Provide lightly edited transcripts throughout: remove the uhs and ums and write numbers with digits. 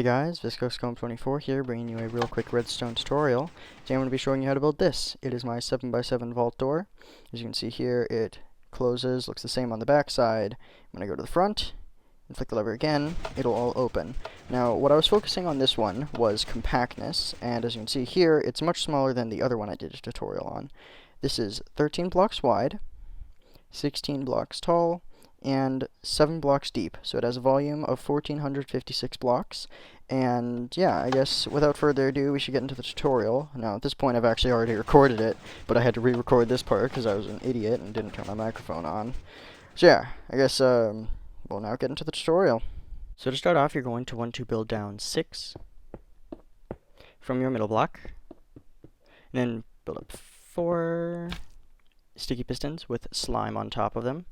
Hey guys, ViscoScomb24 here, bringing you a real quick redstone tutorial. Today I'm going to be showing you how to build this. It is my 7x7 vault door. As you can see here, it closes, looks the same on the back side. When I go to the front and flick the lever again, it'll all open. Now, what I was focusing on this one was compactness, and as you can see here, it's much smaller than the other one I did a tutorial on. This is 13 blocks wide, 16 blocks tall, and 7 blocks deep, so it has a volume of 1456 blocks. And yeah, I guess without further ado, we should get into the tutorial. Now at this point I've actually already recorded it, but I had to re-record this part because I was an idiot and didn't turn my microphone on. So yeah, I guess we'll now get into the tutorial. So to start off, you're going to want to build down 6 from your middle block, and then build up 4 sticky pistons with slime on top of them.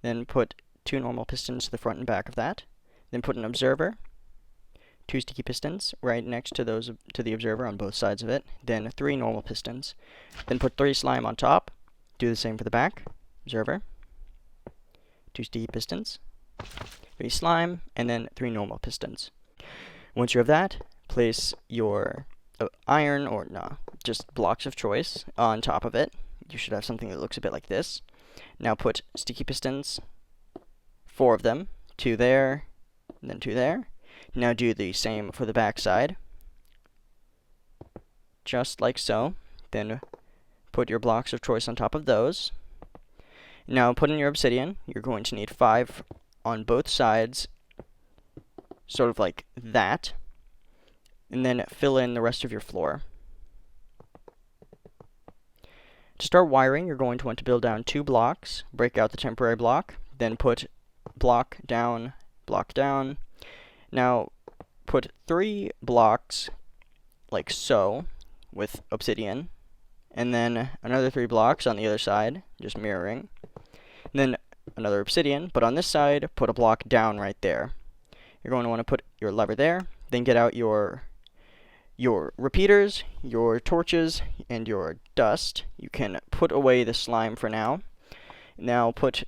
Then put 2 normal pistons to the front and back of that. Then put an observer, 2 sticky pistons right next to the observer on both sides of it. Then 3 normal pistons. Then put 3 slime on top. Do the same for the back. Observer, 2 sticky pistons, 3 slime, and then 3 normal pistons. Once you have that, place your iron, or no, just blocks of choice on top of it. You should have something that looks a bit like this. Now put sticky pistons, 4 of them, 2 there, and then 2 there. Now do the same for the back side, just like so. Then put your blocks of choice on top of those. Now put in your obsidian. You're going to need 5 on both sides, sort of like that, and then fill in the rest of your floor. To start wiring, you're going to want to build down 2 blocks, break out the temporary block, then put block down, block down. Now put 3 blocks like so with obsidian, and then another 3 blocks on the other side, just mirroring. And then another obsidian, but on this side, put a block down right there. You're going to want to put your lever there, then get out your repeaters, your torches, and your dust. You can put away the slime for now. Now put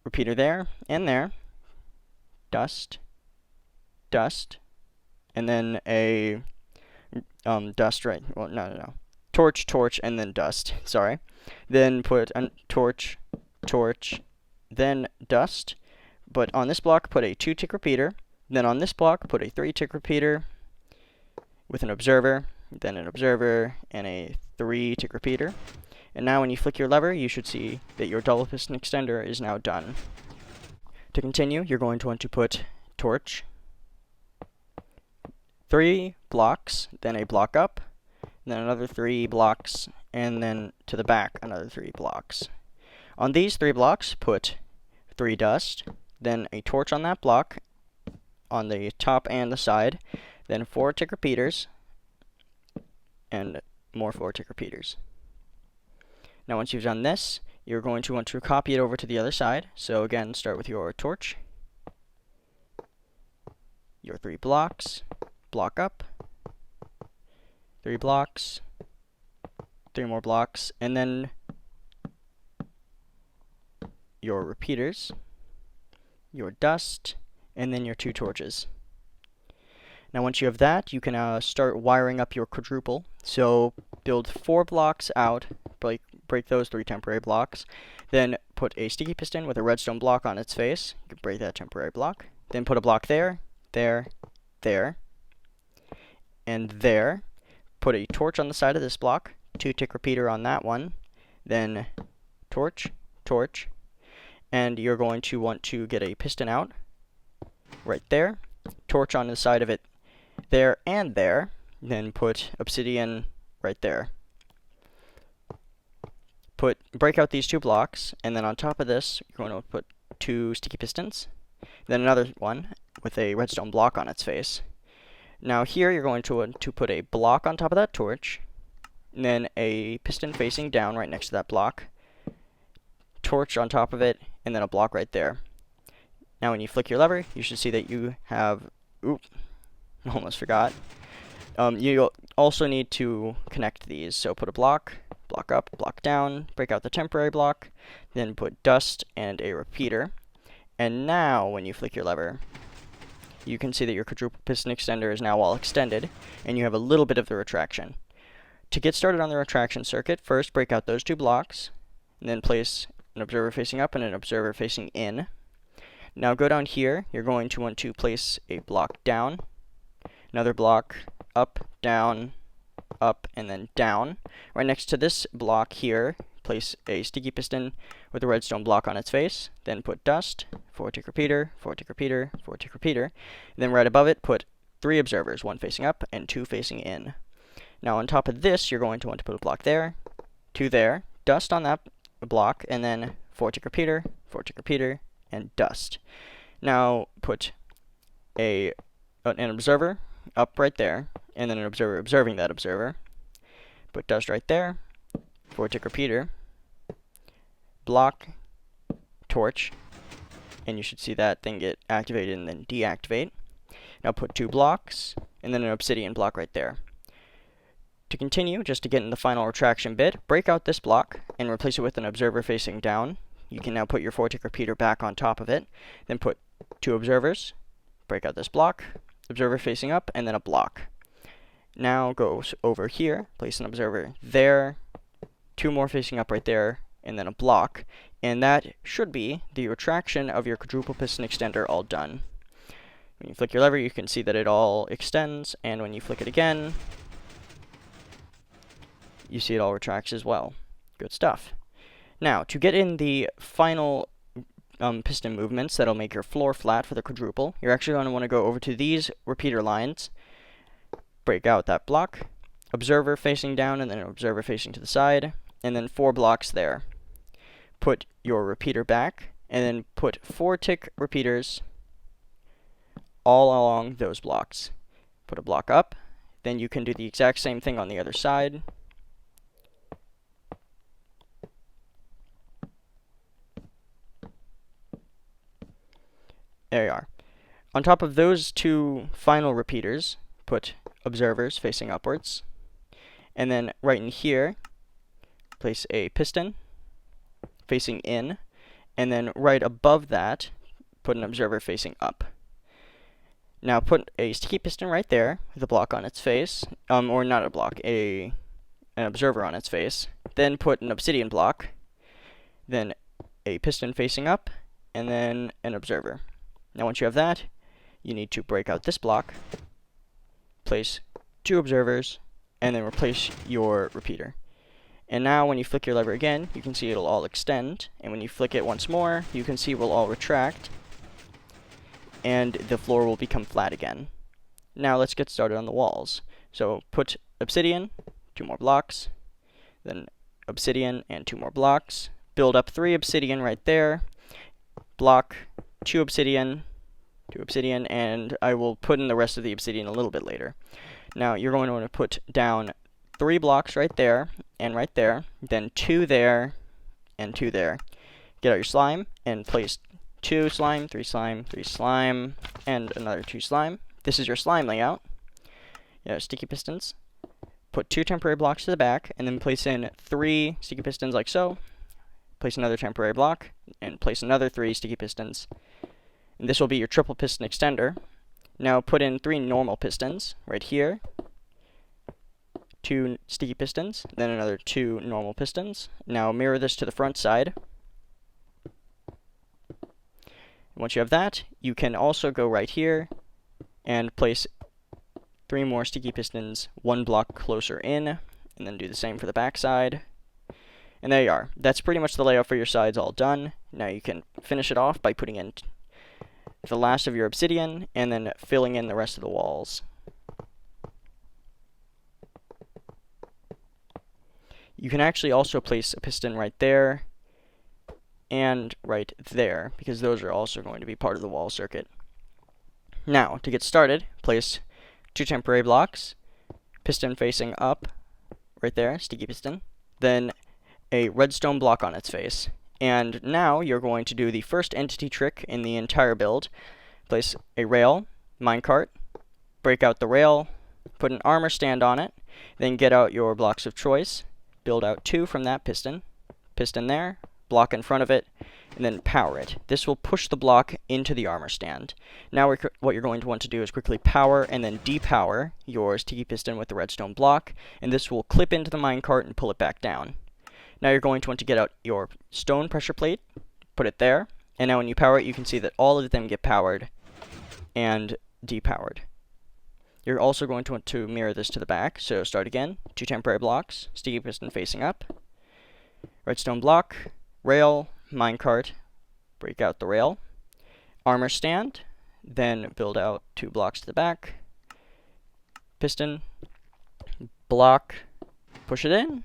repeater there and there. Dust, dust, and then a dust right. Well, no. Torch, torch, and then dust. Sorry. Then put a torch, torch, then dust. But on this block, put a 2-tick repeater. Then on this block, put a 3-tick repeater with an observer, then an observer, and a 3-tick repeater. And now when you flick your lever, you should see that your double piston extender is now done. To continue, you're going to want to put torch, 3 blocks, then a block up, then another 3 blocks, and then to the back another 3 blocks. On these 3 blocks, put 3 dust, then a torch on that block, on the top and the side, then 4-tick repeaters, and more 4-tick repeaters. Now once you've done this, you're going to want to copy it over to the other side. So again, start with your torch, your 3 blocks, block up, 3 blocks, 3 more blocks, and then your repeaters, your dust, and then your 2 torches. Now once you have that, you can start wiring up your quadruple. So build 4 blocks out, break those 3 temporary blocks, then put a sticky piston with a redstone block on its face. You can break that temporary block. Then put a block there, there, there, and there. Put a torch on the side of this block, 2-tick repeater on that one, then torch, torch, and you're going to want to get a piston out right there, torch on the side of it there and there, then put obsidian right there. Break out these 2 blocks, and then on top of this, you're going to put 2 sticky pistons, then another one with a redstone block on its face. Now here you're going to want to put a block on top of that torch, and then a piston facing down right next to that block, torch on top of it, and then a block right there. Now when you flick your lever, you should see that you have, almost forgot. You also need to connect these. So put a block up, block down, break out the temporary block, then put dust and a repeater. And now when you flick your lever, you can see that your quadruple piston extender is now all extended, and you have a little bit of the retraction. To get started on the retraction circuit, first break out those two blocks, and then place an observer facing up and an observer facing in. Now go down here, you're going to want to place a block down, another block up, down, up, and then down. Right next to this block here, place a sticky piston with a redstone block on its face, then put dust, 4-tick repeater, 4-tick repeater, 4-tick repeater, then right above it put 3 observers, 1 facing up and 2 facing in. Now on top of this, you're going to want to put a block there, 2 there, dust on that block, and then 4-tick repeater, 4-tick repeater, and dust. Now put an observer up right there, and then an observer observing that observer. Put dust right there, 4-tick repeater, block, torch, and you should see that thing get activated and then deactivate. Now put 2 blocks, and then an obsidian block right there. To continue, just to get in the final retraction bit, break out this block and replace it with an observer facing down. You can now put your 4-tick repeater back on top of it. Then put 2 observers, break out this block, observer facing up, and then a block. Now go over here, place an observer there, 2 more facing up right there, and then a block. And that should be the retraction of your quadruple piston extender all done. When you flick your lever, you can see that it all extends, and when you flick it again, you see it all retracts as well. Good stuff. Now, to get in the final piston movements that'll make your floor flat for the quadruple, you're actually going to want to go over to these repeater lines, break out that block, observer facing down, and then an observer facing to the side, and then 4 blocks there. Put your repeater back, and then put 4-tick repeaters all along those blocks. Put a block up, then you can do the exact same thing on the other side. There you are. On top of those 2 final repeaters, put observers facing upwards. And then right in here, place a piston facing in. And then right above that, put an observer facing up. Now put a sticky piston right there with a block on its face. Or not a block, an observer on its face. Then put an obsidian block. Then a piston facing up. And then an observer. Now once you have that, you need to break out this block, place 2 observers, and then replace your repeater. And now when you flick your lever again, you can see it'll all extend, and when you flick it once more, you can see it will all retract, and the floor will become flat again. Now let's get started on the walls. So put obsidian, 2 more blocks, then obsidian and 2 more blocks, build up 3 obsidian right there, block, 2 obsidian, 2 obsidian, and I will put in the rest of the obsidian a little bit later. Now you're going to want to put down 3 blocks right there, then 2 there, and 2 there. Get out your slime, and place 2 slime, 3 slime, 3 slime, and another 2 slime. This is your slime layout. Sticky pistons. Put 2 temporary blocks to the back, and then place in 3 sticky pistons like so. Place another temporary block, and place another 3 sticky pistons. And this will be your triple piston extender. Now put in 3 normal pistons right here, 2 sticky pistons, then another 2 normal pistons. Now mirror this to the front side. Once you have that, you can also go right here and place 3 more sticky pistons 1 block closer in, and then do the same for the back side. And there you are. That's pretty much the layout for your sides all done. Now you can finish it off by putting in the last of your obsidian and then filling in the rest of the walls. You can actually also place a piston right there and right there, because those are also going to be part of the wall circuit. Now, to get started, place 2 temporary blocks, piston facing up, right there, sticky piston, then a redstone block on its face. And now you're going to do the first entity trick in the entire build. Place a rail, minecart, break out the rail, put an armor stand on it, then get out your blocks of choice, build out 2 from that piston, piston there, block in front of it, and then power it. This will push the block into the armor stand. Now what you're going to want to do is quickly power and then depower your sticky piston with the redstone block, and this will clip into the minecart and pull it back down. Now you're going to want to get out your stone pressure plate, put it there, and now when you power it, you can see that all of them get powered and depowered. You're also going to want to mirror this to the back, so start again, 2 temporary blocks, sticky piston facing up, redstone block, rail, minecart, break out the rail, armor stand, then build out 2 blocks to the back, piston, block, push it in,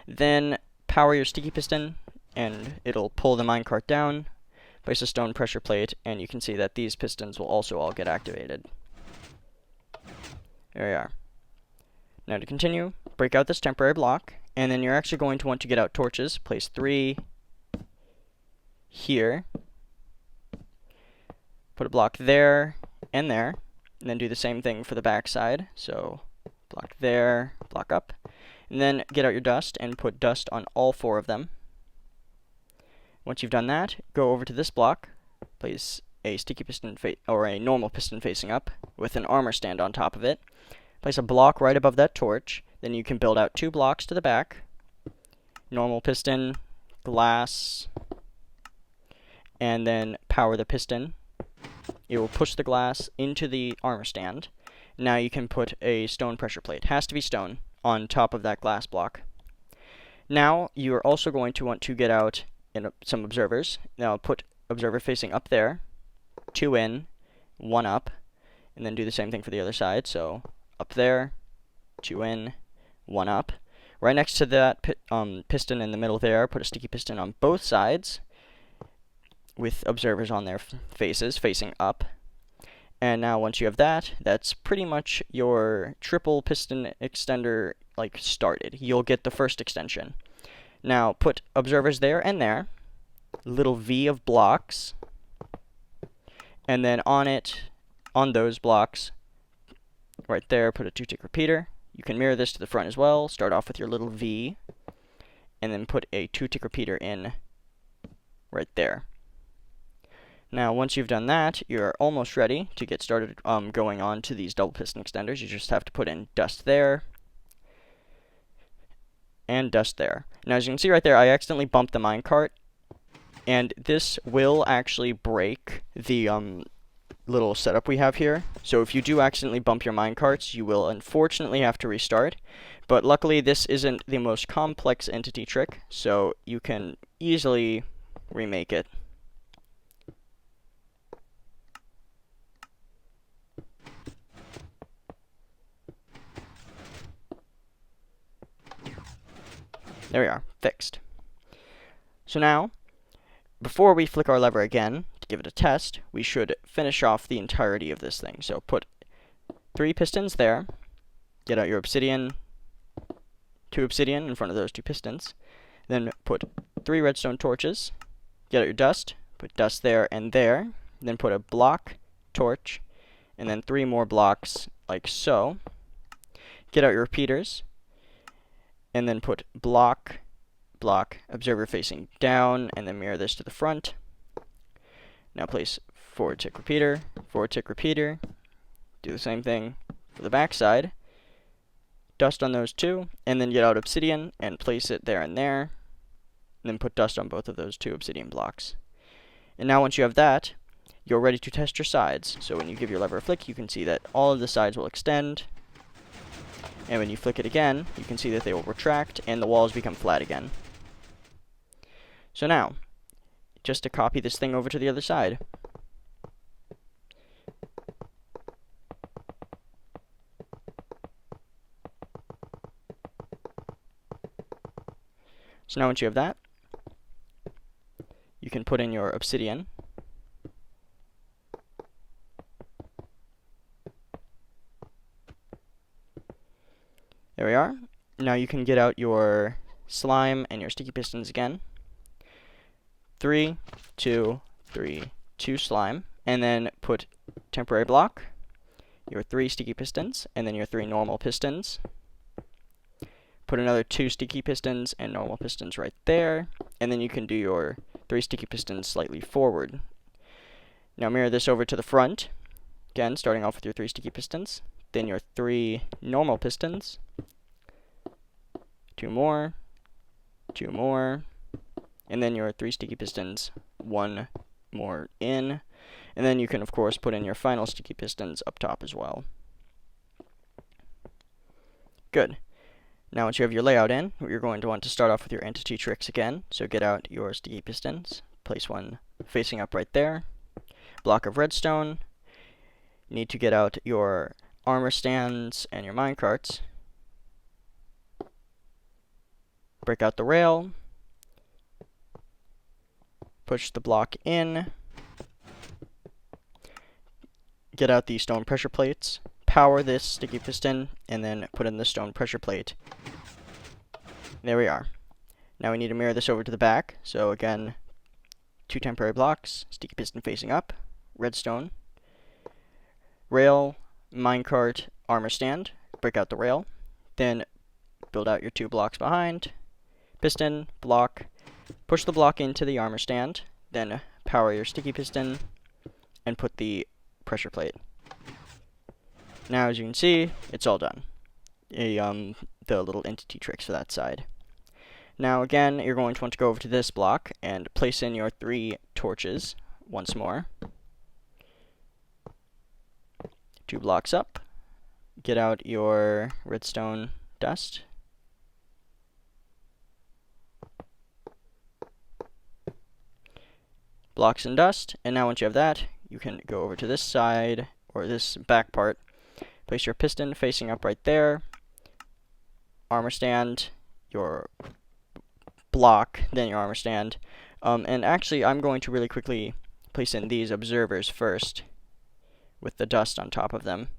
then power your sticky piston, and it'll pull the minecart down, place a stone pressure plate, and you can see that these pistons will also all get activated. There we are. Now to continue, break out this temporary block, and then you're actually going to want to get out torches. Place 3 here, put a block there, and then do the same thing for the back side. So block there, block up, and then get out your dust and put dust on all 4 of them. Once you've done that, go over to this block, place a sticky piston or a normal piston facing up with an armor stand on top of it. Place a block right above that torch. Then you can build out 2 blocks to the back. Normal piston, glass, and then power the piston. It will push the glass into the armor stand. Now you can put a stone pressure plate, has to be stone, on top of that glass block. Now you are also going to want to get out some observers. Now put observer facing up there, 2 in, 1 up, and then do the same thing for the other side. So up there, 2 in, 1 up. Right next to that piston in the middle there, put a sticky piston on both sides with observers on their faces, facing up. And now once you have that, that's pretty much your triple piston extender started. You'll get the first extension. Now put observers there and there, little V of blocks, and then on those blocks, right there, put a 2-tick repeater. You can mirror this to the front as well. Start off with your little V, and then put a 2-tick repeater in right there. Now, once you've done that, you're almost ready to get started going on to these double piston extenders. You just have to put in dust there, and dust there. Now, as you can see right there, I accidentally bumped the minecart, and this will actually break the little setup we have here. So if you do accidentally bump your minecarts, you will unfortunately have to restart. But luckily, this isn't the most complex entity trick, so you can easily remake it. There we are, fixed. So now, before we flick our lever again, to give it a test, we should finish off the entirety of this thing. So put 3 pistons there, get out your obsidian, 2 obsidian in front of those 2 pistons, then put 3 redstone torches, get out your dust, put dust there, then put a block, torch, and then 3 more blocks like so. Get out your repeaters, and then put block, block, observer facing down, and then mirror this to the front. Now place 4-tick repeater, 4-tick repeater. Do the same thing for the back side. Dust on those 2, and then get out obsidian and place it there, and then put dust on both of those 2 obsidian blocks. And now once you have that, you're ready to test your sides. So when you give your lever a flick, you can see that all of the sides will extend. And when you flick it again, you can see that they will retract and the walls become flat again. So now, just to copy this thing over to the other side. So now once you have that, you can put in your obsidian. There we are. Now you can get out your slime and your sticky pistons again. 3, 2, 3, 2 slime, and then put temporary block, your 3 sticky pistons, and then your 3 normal pistons. put another 2 sticky pistons and normal pistons right there, and then you can do your 3 sticky pistons slightly forward. Now mirror this over to the front, again starting off with your 3 sticky pistons, then your 3 normal pistons, 2 more, 2 more, and then your 3 sticky pistons, 1 more in, and then you can of course put in your final sticky pistons up top as well. Good. Now once you have your layout in, you're going to want to start off with your entity tricks again. So get out your sticky pistons, place one facing up right there, block of redstone. You need to get out your armor stands and your minecarts. Break out the rail, push the block in, get out the stone pressure plates, power this sticky piston, and then put in the stone pressure plate. There we are. Now we need to mirror this over to the back. So again, 2 temporary blocks, sticky piston facing up, redstone, rail, minecart, armor stand, break out the rail, then build out your 2 blocks behind, piston, block, push the block into the armor stand, then power your sticky piston, and put the pressure plate. Now as you can see, it's all done. The little entity tricks for that side. Now again, you're going to want to go over to this block and place in your 3 torches once more. 2 blocks up. Get out your redstone dust. Blocks and dust, and now once you have that, you can go over to this side, or this back part. Place your piston facing up right there, armor stand, your block, then your armor stand. And actually, I'm going to really quickly place in these observers first, with the dust on top of them,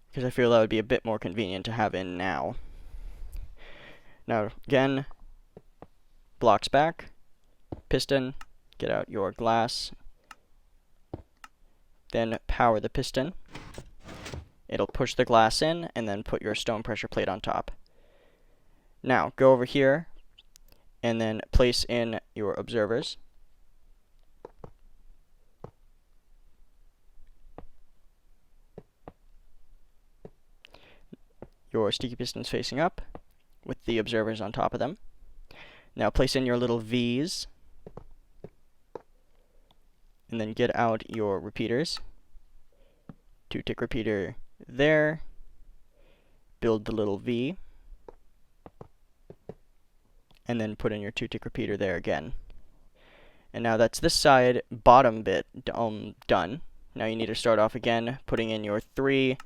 because I feel that would be a bit more convenient to have in now. Now, again, blocks back, piston, get out your glass, then power the piston. It'll push the glass in, and then put your stone pressure plate on top. Now, go over here, and then place in your observers. Your sticky pistons facing up, with the observers on top of them. Now place in your little V's, and then get out your repeaters. 2-tick repeater there, build the little V, and then put in your 2-tick repeater there again. And now that's this side bottom bit done. Now you need to start off again, putting in your 3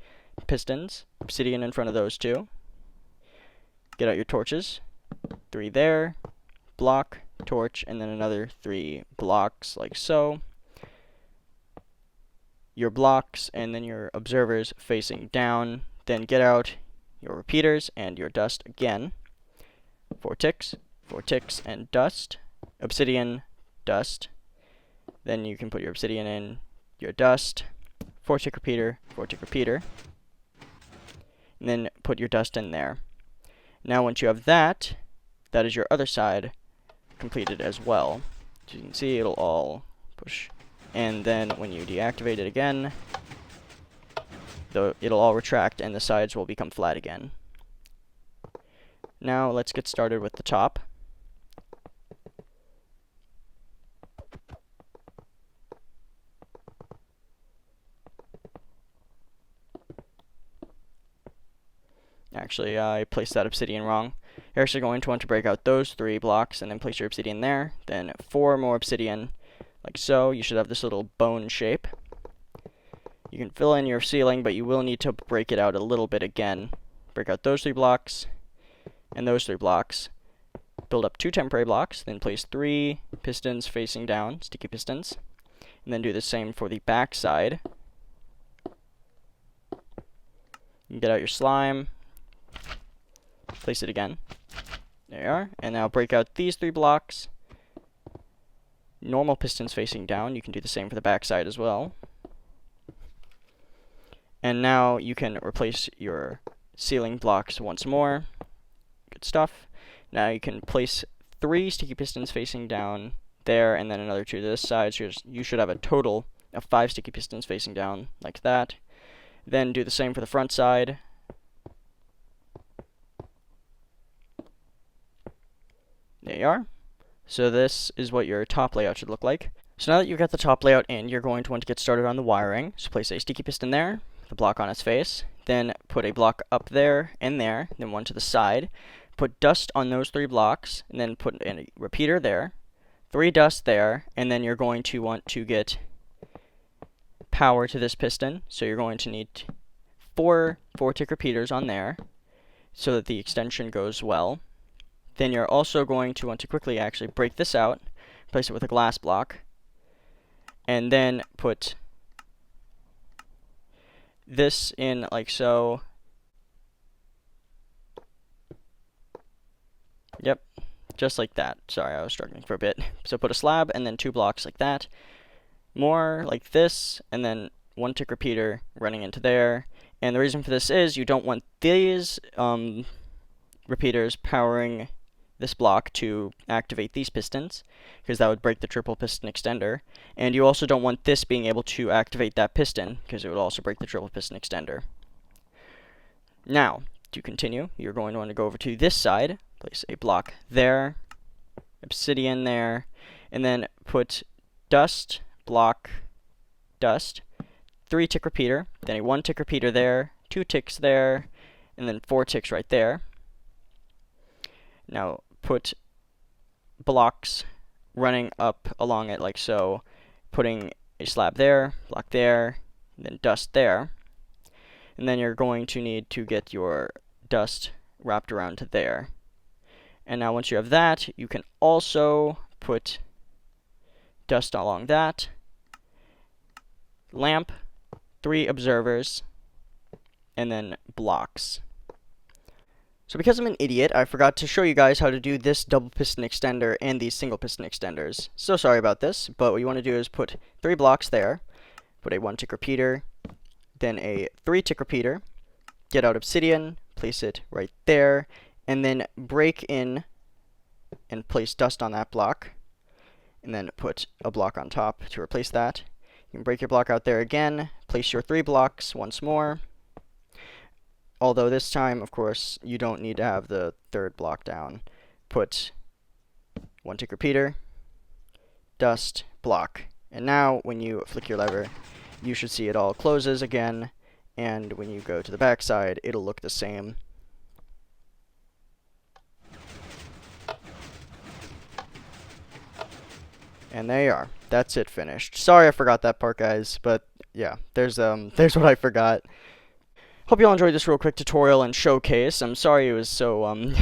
pistons, obsidian in front of those 2. Get out your torches, 3 there, block, torch, and then another 3 blocks like so. Your blocks and then your observers facing down. Then get out your repeaters and your dust again. 4 ticks, and dust. Obsidian, dust. Then you can put your obsidian in, your dust. 4-tick repeater, 4-tick repeater. And then put your dust in there. Now once you have that, that is your other side completed as well. As you can see, it'll all push. And then when you deactivate it again, it'll all retract and the sides will become flat again. Now let's get started with the top. Actually, I placed that obsidian wrong. You're actually going to want to break out those 3 blocks and then place your obsidian there. Then 4 more obsidian, like so. You should have this little bone shape. You can fill in your ceiling, but you will need to break it out a little bit again. Break out those 3 blocks and those 3 blocks. Build up 2 temporary blocks, then place 3 pistons facing down, sticky pistons. And then do the same for the back side. You can get out your slime. Place it again. There you are. And now break out these 3 blocks. Normal pistons facing down. You can do the same for the back side as well. And now you can replace your ceiling blocks once more. Good stuff. Now you can place 3 sticky pistons facing down there, and then another 2 to this side, so you should have a total of 5 sticky pistons facing down, like that. Then do the same for the front side. There you are. So this is what your top layout should look like. So now that you've got the top layout in, you're going to want to get started on the wiring. So place a sticky piston there, the block on its face, then put a block up there and there, then one to the side. Put dust on those 3 blocks, and then put in a repeater there, 3 dust there, and then you're going to want to get power to this piston. So you're going to need 4 4-tick repeaters on there so that the extension goes well. Then you're also going to want to quickly actually break this out, place it with a glass block, and then put this in like so. Yep, just like that. Sorry, I was struggling for a bit. So put a slab and then 2 blocks like that. More like this, and then 1-tick repeater running into there. And the reason for this is you don't want these repeaters powering this block to activate these pistons, because that would break the triple piston extender. And you also don't want this being able to activate that piston, because it would also break the triple piston extender. Now, to continue, you're going to want to go over to this side, place a block there, obsidian there, and then put dust, block, dust, 3-tick repeater, then a 1-tick repeater there, 2 ticks there, and then 4 ticks right there. Now put blocks running up along it like so, putting a slab there, block there, and then dust there. And then you're going to need to get your dust wrapped around to there. And now once you have that, you can also put dust along that, lamp, 3 observers, and then blocks. So because I'm an idiot, I forgot to show you guys how to do this double piston extender and these single piston extenders. So sorry about this, but what you want to do is put 3 blocks there, put a 1-tick repeater, then a 3-tick repeater, get out obsidian, place it right there, and then break in and place dust on that block, and then put a block on top to replace that. You can break your block out there again, place your 3 blocks once more. Although this time, of course, you don't need to have the 3rd block down. Put 1-tick repeater, dust, block. And now, when you flick your lever, you should see it all closes again. And when you go to the back side, it'll look the same. And there you are. That's it finished. Sorry I forgot that part, guys, but yeah, there's what I forgot. Hope you all enjoyed this real quick tutorial and showcase. I'm sorry it was so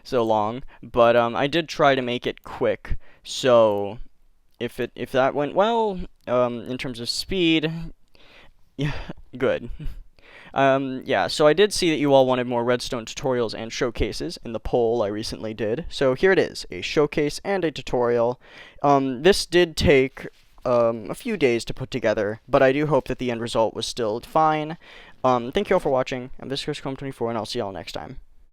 so long, but I did try to make it quick. So if that went well, in terms of speed, yeah, good. Yeah, so I did see that you all wanted more redstone tutorials and showcases in the poll I recently did. So here it is, a showcase and a tutorial. This did take a few days to put together, but I do hope that the end result was still fine. Thank you all for watching. I'm ViscoChrome24, and I'll see you all next time.